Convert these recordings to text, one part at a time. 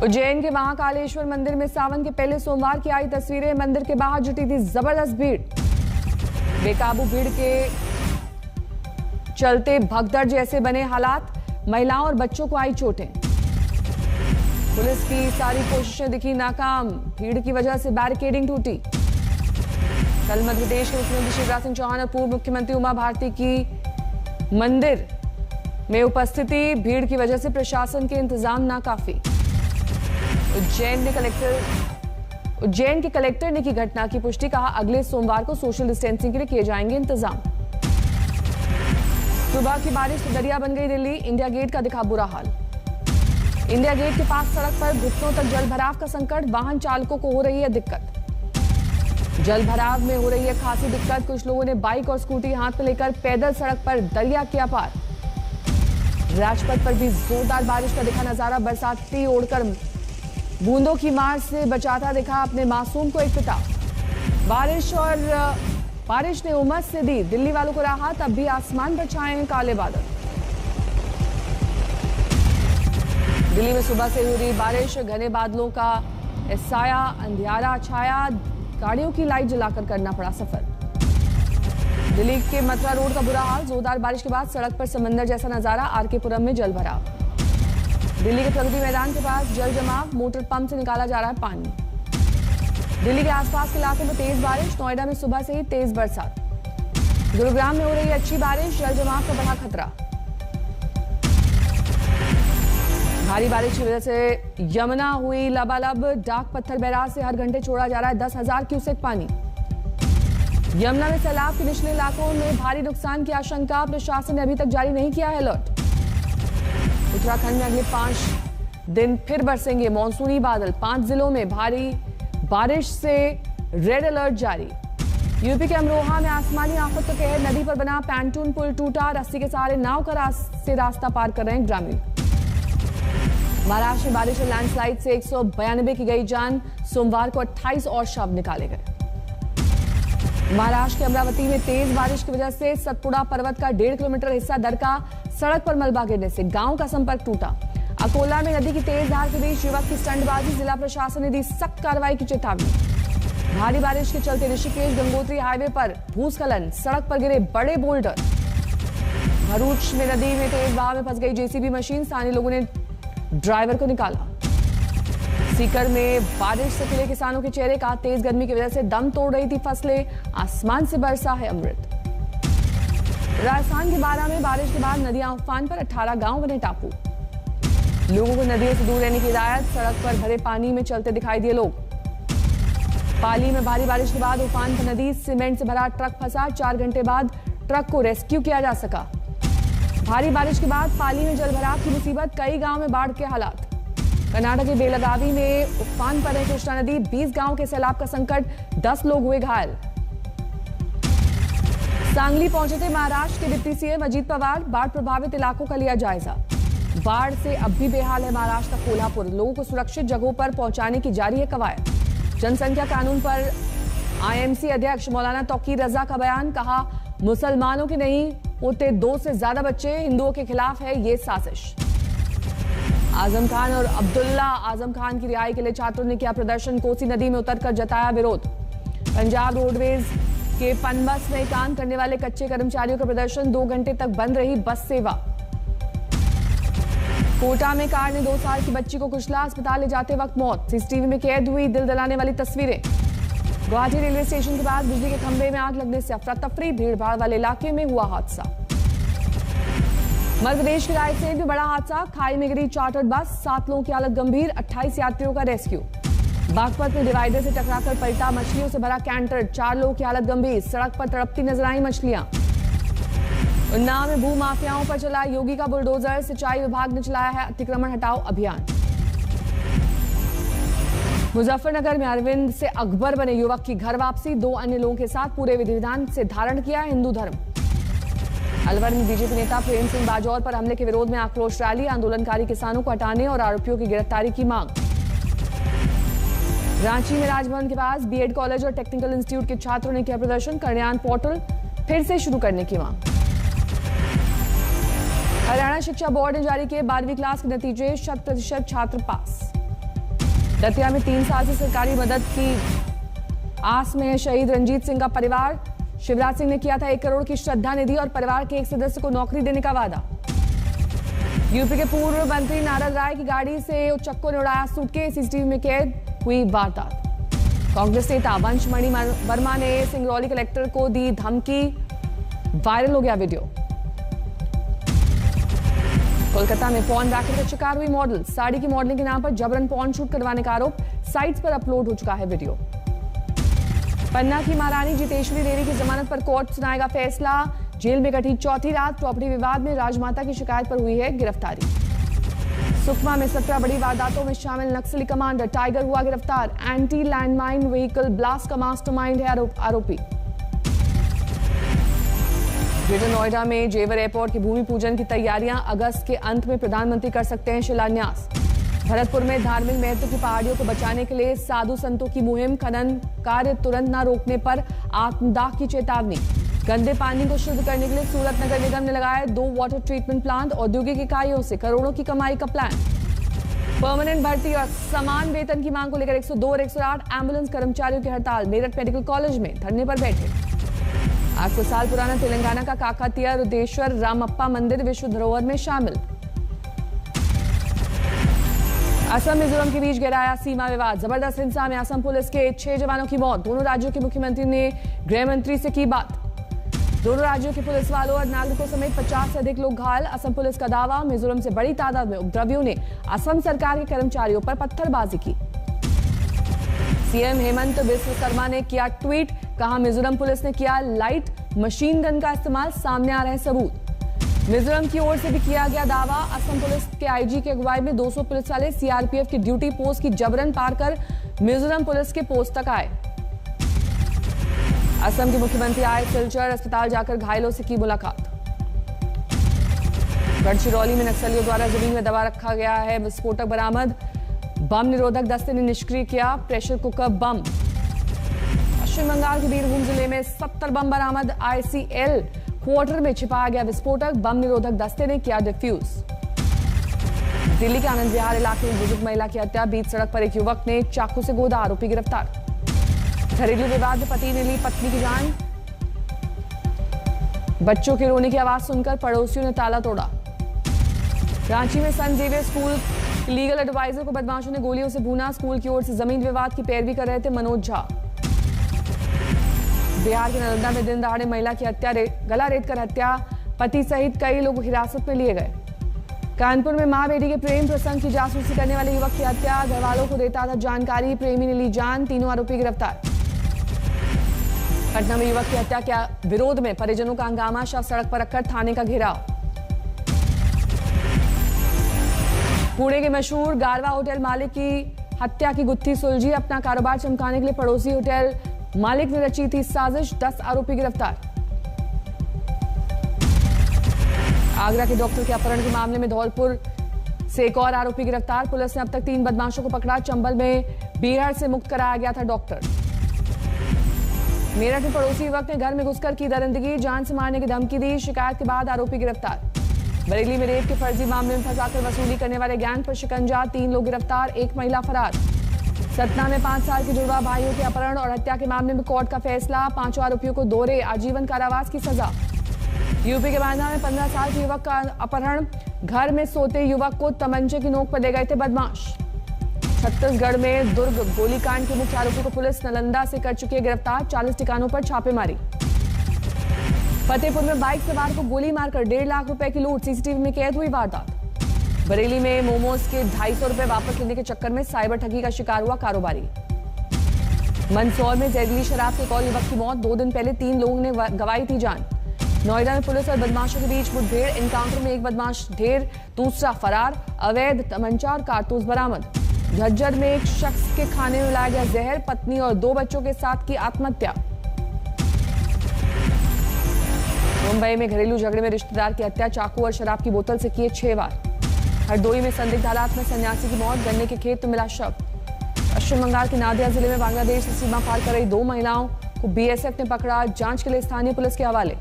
उज्जैन के महाकालेश्वर मंदिर में सावन के पहले सोमवार की आई तस्वीरें। मंदिर के बाहर जुटी थी जबरदस्त भीड़। बेकाबू भीड़ के चलते भगदड़ जैसे बने हालात। महिलाओं और बच्चों को आई चोटें। पुलिस की सारी कोशिशें दिखी नाकाम। भीड़ की वजह से बैरिकेडिंग टूटी। कल मध्य प्रदेश के मुख्यमंत्री शिवराज सिंह चौहान और पूर्व मुख्यमंत्री उमा भारती की मंदिर में उपस्थिति। भीड़ की वजह से प्रशासन के इंतजाम नाकाफी। उज्जैन के कलेक्टर ने की घटना की पुष्टि। कहा अगले सोमवार को सोशल डिस्टेंसिंग के लिए किए जाएंगे इंतजाम। सुबह की बारिश से दरिया बन गई दिल्ली। इंडिया गेट का दिखा बुरा हाल। इंडिया गेट के पास सड़क पर घुटनों तक जल भराव का संकट। वाहन चालकों को हो रही है दिक्कत। जल भराव में हो रही है खासी दिक्कत। कुछ लोगों ने बाइक और स्कूटी हाथ में लेकर पैदल सड़क पर दरिया किया पार। राजपथ पर भी जोरदार बारिश का दिखा नजारा। बरसाती ओढ़कर बूंदों की मार से बचाता दिखा अपने मासूम को एक पिता। बारिश ने उमस से दी दिल्ली वालों को राहत। अब भी आसमान पर छाए हैं काले बादल। दिल्ली में सुबह से हो रही बारिश। घने बादलों का साया, अंधियारा छाया। गाड़ियों की लाइट जलाकर करना पड़ा सफर। दिल्ली के मथुरा रोड का बुरा हाल। जोरदार बारिश के बाद सड़क पर समंदर जैसा नजारा। आरके पुरम में जल भराव। दिल्ली के प्रगति मैदान के पास जल जमाव। मोटर पंप से निकाला जा रहा है पानी। दिल्ली के आसपास के इलाकों में तेज बारिश। नोएडा में सुबह से ही तेज बरसात। गुरुग्राम में हो रही है अच्छी बारिश। जल जमाव का बढ़ा खतरा। भारी बारिश की वजह से यमुना हुई लबालब। डाक पत्थर बैराज से हर घंटे छोड़ा जा रहा है 10,000 क्यूसेक पानी। यमुना में सैलाब के निचले इलाकों में भारी नुकसान की आशंका। प्रशासन ने अभी तक जारी नहीं किया है अलर्ट। उत्तराखंड में अगले 5 दिन फिर बरसेंगे मॉनसूनी बादल। 5 जिलों में भारी बारिश से रेड अलर्ट जारी। यूपी के अमरोहा में आसमानी आफत का कहर। नदी पर बना पैंटून पुल टूटा। रस्सी के सहारे नाव का से रास्ता पार कर रहे हैं ग्रामीण। महाराष्ट्र में बारिश और लैंडस्लाइड से 192 की गई जान। सोमवार को 28 और शव निकाले गए। महाराष्ट्र के अमरावती में तेज बारिश की वजह से सतपुड़ा पर्वत का 1.5 किलोमीटर हिस्सा दरका। सड़क पर मलबा गिरने से गांव का संपर्क टूटा। अकोला में नदी की तेज धार के बीच युवक की स्टंटबाजी। जिला प्रशासन ने दी सख्त कार्रवाई की चेतावनी। भारी बारिश के चलते ऋषिकेश गंगोत्री हाईवे पर भूस्खलन। सड़क पर गिरे बड़े बोल्डर। भरूच में नदी में तेज बहाव में फंस गई जेसीबी मशीन। स्थानीय लोगों ने ड्राइवर को निकाला। सीकर में बारिश से खिले किसानों के चेहरे। का तेज गर्मी की वजह से दम तोड़ रही थी फसलें। आसमान से बरसा है अमृत। राजस्थान के बारा में बारिश के बाद नदियां उफान पर। 18 गांव बने टापू। लोगों को नदियों से दूर रहने की हिदायत। सड़क पर भरे पानी में चलते दिखाई दिए लोग। पाली में भारी बारिश के बाद उफान पर नदी। सीमेंट से भरा ट्रक फंसा। 4 घंटे बाद ट्रक को रेस्क्यू किया जा सका। भारी बारिश के बाद पाली में जलभराव की मुसीबत। कई गांव में बाढ़ के हालात। कर्नाटक के बेलगावी में उफान पर है कृष्णा नदी। 20 गांव के सैलाब का संकट। 10 लोग हुए घायल। सांगली पहुंचे थे महाराष्ट्र के डिप्टी सीएम अजीत पवार। बाढ़ प्रभावित इलाकों का लिया जायजा। बाढ़ से अब भी बेहाल है महाराष्ट्र का कोल्हापुर। लोगों को सुरक्षित जगहों पर पहुंचाने की जारी है कवायद। जनसंख्या कानून पर आईएमसी अध्यक्ष मौलाना तौकीर रजा का बयान। कहा मुसलमानों के नहीं होते 2 से ज्यादा बच्चे। हिंदुओं के खिलाफ है ये साजिश। आजम खान और अब्दुल्ला आजम खान की रिहाई के लिए छात्रों ने किया प्रदर्शन। कोसी नदी में उतरकर जताया विरोध। पंजाब रोडवेज के पनबस में काम करने वाले कच्चे कर्मचारियों का प्रदर्शन। 2 घंटे तक बंद रही बस सेवा। कोटा में कार ने 2 साल की बच्ची को कुचला। अस्पताल ले जाते वक्त मौत। सीसीटीवी में कैद हुई दिल दहलाने वाली तस्वीरें। गुवाहाटी रेलवे स्टेशन के पास बिजली के खंभे में आग लगने से अफरा तफरी। भीड़ भाड़ वाले इलाके में हुआ हादसा। मध्य प्रदेश के रायसेन में बड़ा हादसा। खाई में गिरी चार्टर्ड बस। 7 लोगों की हालत गंभीर। 28 यात्रियों का रेस्क्यू। बागपत में डिवाइडर से टकराकर पलटा मछलियों से भरा कैंटर। 4 लोगों की हालत गंभीर। सड़क पर तड़पती नजर आई मछलियां। उन्नाव में भू माफियाओं पर चला योगी का बुलडोजर। सिंचाई विभाग ने चलाया है अतिक्रमण हटाओ अभियान। मुजफ्फरनगर में अरविंद से अकबर बने युवक की घर वापसी। 2 अन्य लोगों के साथ पूरे विधि विधान से धारण किया हिंदू धर्म। अलवर में बीजेपी नेता प्रेम सिंह बाजौर पर हमले के विरोध में आक्रोश रैली। आंदोलनकारी किसानों को हटाने और आरोपियों की गिरफ्तारी की मांग। रांची में राजभवन के पास बीएड कॉलेज और टेक्निकल इंस्टीट्यूट के छात्रों ने किया प्रदर्शन। कल्याण पोर्टल फिर से शुरू करने की मांग। हरियाणा शिक्षा बोर्ड ने जारी किए 12वीं क्लास के नतीजे। 100% छात्र पास। दतिया में 3 साल से सरकारी मदद की आस में है शहीद रंजीत सिंह का परिवार। शिवराज सिंह ने किया था 1 करोड़ की श्रद्धा निधि और परिवार के एक सदस्य को नौकरी देने का वादा। यूपी के पूर्व मंत्री नारद राय की गाड़ी से उचक्कों ने उड़ाया सूटकेस, सीसीटीवी में कैद हुई वारदात। कांग्रेस नेता वंशमणि वर्मा ने सिंगरौली कलेक्टर को दी धमकी, वायरल हो गया वीडियो। कोलकाता में पॉर्न रैकेट का शिकार हुई मॉडल, साड़ी की मॉडलिंग के नाम पर जबरन पॉर्न शूट करवाने का आरोप, साइट्स पर अपलोड हो चुका है वीडियो। पन्ना की महारानी जितेश्वरी देवी की जमानत पर कोर्ट सुनाएगा फैसला। जेल में कटी चौथी रात, प्रॉपर्टी विवाद में राजमाता की शिकायत पर हुई है गिरफ्तारी। सुकमा में 17 बड़ी वारदातों में शामिल नक्सली कमांडर टाइगर हुआ गिरफ्तार। एंटी लैंडमाइन व्हीकल ब्लास्ट का मास्टरमाइंड है आरोपी। ग्रेटर नोएडा में जेवर एयरपोर्ट के भूमि पूजन की तैयारियां, अगस्त के अंत में प्रधानमंत्री कर सकते हैं शिलान्यास। भरतपुर में धार्मिक महत्व की पहाड़ियों को बचाने के लिए साधु संतों की मुहिम, खनन कार्य तुरंत न रोकने पर आत्मदाह की चेतावनी। गंदे पानी को शुद्ध करने के लिए सूरत नगर निगम ने लगाया 2 वाटर ट्रीटमेंट प्लांट, औद्योगिक इकाइयों से करोड़ों की कमाई का प्लान। परमानेंट भर्ती और समान वेतन की मांग को लेकर 102 और 108 एम्बुलेंस कर्मचारियों की हड़ताल, मेरठ मेडिकल कॉलेज में धरने पर बैठे। 800 साल पुराना तेलंगाना का काकातीय रुद्रेश्वर रामप्पा मंदिर विश्व धरोहर में शामिल। असम मिजोरम के बीच गहराया सीमा विवाद, जबरदस्त हिंसा में असम पुलिस के 6 जवानों की मौत। दोनों राज्यों के मुख्यमंत्री ने गृह मंत्री से की बात। दोनों राज्यों के पुलिस वालों और नागरिकों समेत 50 से अधिक लोग घायल। असम पुलिस का दावा, मिजोरम से बड़ी तादाद में उपद्रवियों ने असम सरकार के कर्मचारियों पर पत्थरबाजी की। सीएम हेमंत बिस्व शर्मा ने किया ट्वीट, कहा मिजोरम पुलिस ने किया लाइट मशीन गन का इस्तेमाल, सामने आ रहे हैं सबूत। मिजोरम की ओर से भी किया गया दावा, असम पुलिस के आईजी की अगुवाई में 200 पुलिस वाले सीआरपीएफ की ड्यूटी पोस्ट की जबरन पार कर मिजोरम पुलिस के पोस्ट तक आए। असम के मुख्यमंत्री आए सिलचर, अस्पताल जाकर घायलों से की मुलाकात। गढ़चिरौली में नक्सलियों द्वारा जमीन में दबा रखा गया है विस्फोटक बरामद। बम निरोधक दस्ते ने निष्क्रिय किया प्रेशर कुकर बम। पश्चिम बंगाल के बीरभूम जिले में 70 बम बरामद। आईसीएल क्वार्टर में छिपाया गया विस्फोटक, बम निरोधक दस्ते ने किया डिफ्यूज। दिल्ली के आनंद विहार इलाके में बुजुर्ग महिला की हत्या, बीच सड़क पर एक युवक ने चाकू से गोदा, आरोपी गिरफ्तार। घरेलू विवाद में पति ने ली पत्नी की जान, बच्चों के रोने की आवाज सुनकर पड़ोसियों ने ताला तोड़ा। रांची में संत जेवियर स्कूल लीगल एडवाइजर को बदमाशों ने गोलियों से भूना, स्कूल की ओर से जमीन विवाद की पैरवी कर रहे थे मनोज झा। बिहार के नालंदा में दिन दहाड़े महिला की हत्या, गला रेतकर हत्या, पति सहित कई लोग हिरासत में लिए गए। कानपुर में मां बेटी के प्रेम प्रसंग की जासूसी करने वाले युवक की हत्या, घर वालों को देता था जानकारी, प्रेमी ने ली जान, तीनों आरोपी गिरफ्तार। पटना में युवक की हत्या के विरोध में परिजनों का हंगामा, शव सड़क पर रखकर थाने का घेराव। पुणे के मशहूर गारवा होटल मालिक की हत्या की गुत्थी सुलझी, अपना कारोबार चमकाने के लिए पड़ोसी होटल मालिक ने रची थी साजिश, 10 आरोपी गिरफ्तार। आगरा के डॉक्टर के अपहरण के मामले में धौलपुर से एक और आरोपी गिरफ्तार, पुलिस ने अब तक 3 बदमाशों को पकड़ा। चंबल में बीहड़ से मुक्त कराया गया था डॉक्टर। मेरठ में पड़ोसी युवक ने घर में घुसकर की दरिंदगी, जान से मारने की धमकी दी, शिकायत के बाद आरोपी गिरफ्तार। बरेली में रेप के फर्जी मामले में फंसाकर वसूली करने वाले गैंग पर शिकंजा, 3 लोग गिरफ्तार, 1 महिला फरार। सतना में 5 साल के जुड़वा भाइयों के अपहरण और हत्या के मामले में कोर्ट का फैसला, 5 आरोपियों को दोहरे आजीवन कारावास की सजा। यूपी के बांदा में 15 साल के युवक का अपहरण, घर में सोते युवक को तमंचे की नोक पर ले गए थे बदमाश। छत्तीसगढ़ में दुर्ग गोलीकांड के मुख्य आरोपी को पुलिस नालंदा से कर चुकी है गिरफ्तार, 40 ठिकानों पर छापेमारी। फतेहपुर में बाइक सवार को गोली मारकर 1.5 लाख रुपए की लूट, सीसीटीवी में कैद हुई वारदात। बरेली में मोमोज के 250 रुपए वापस लेने के चक्कर में साइबर ठगी का शिकार हुआ कारोबारी। मंदसौर में जहरीली शराब से एक और युवक की मौत, 2 दिन पहले 3 लोगों ने गंवाई थी जान। नोएडा में पुलिस और बदमाशों के बीच मुठभेड़, एनकाउंटर में एक बदमाश ढेर, दूसरा फरार, अवैध तमंचा और कारतूस बरामद। झज्जर में एक शख्स के खाने में मिलाया गया जहर, पत्नी और 2 बच्चों के साथ की आत्महत्या। मुंबई में घरेलू झगड़े में रिश्तेदार की हत्या, चाकू और शराब की बोतल से किए 6 वार। हरदोई में संदिग्ध हालात में सन्यासी की मौत, गन्ने के खेत में मिला शव। पश्चिम बंगाल के नादिया जिले में बांग्लादेश से सीमा पार कर रही 2 महिलाओं को बीएसएफ ने पकड़ा, जांच के लिए स्थानीय पुलिस के हवाले।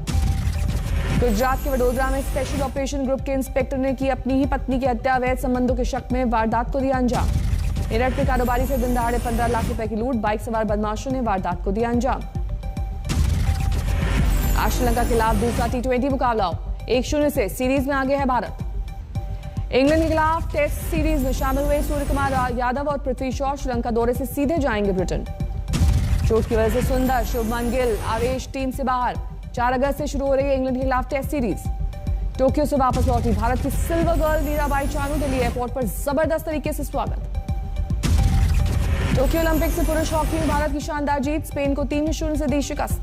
गुजरात के वडोदरा में स्पेशल ऑपरेशन ग्रुप के इंस्पेक्टर ने की अपनी ही पत्नी की हत्या, अवैध संबंधों के शक में वारदात को दिया अंजाम। मेरठ में कारोबारी से दिन दहाड़े 15 लाख रुपए की लूट, बाइक सवार बदमाशों ने वारदात को दिया अंजाम। आज श्रीलंका के खिलाफ दूसरा T20 मुकाबला 1-0 से सीरीज में आगे है भारत। इंग्लैंड के खिलाफ टेस्ट सीरीज में शामिल हुए सूर्यकुमार यादव और पृथ्वी शॉ श्रीलंका दौरे से सीधे जाएंगे ब्रिटेन। चोट की वजह से सुंदर, शुभमन गिल, आवेश टीम से बाहर। 4 अगस्त से शुरू हो रही है इंग्लैंड के खिलाफ टेस्ट सीरीज। टोक्यो से वापस लौटी भारत की silver girl Mirabai Chanu, Delhi airport पर जबरदस्त तरीके से स्वागत। टोक्यो ओलंपिक से पुरुष हॉकी में भारत की शानदार जीत, स्पेन को 3-0 से दी शिकस्त।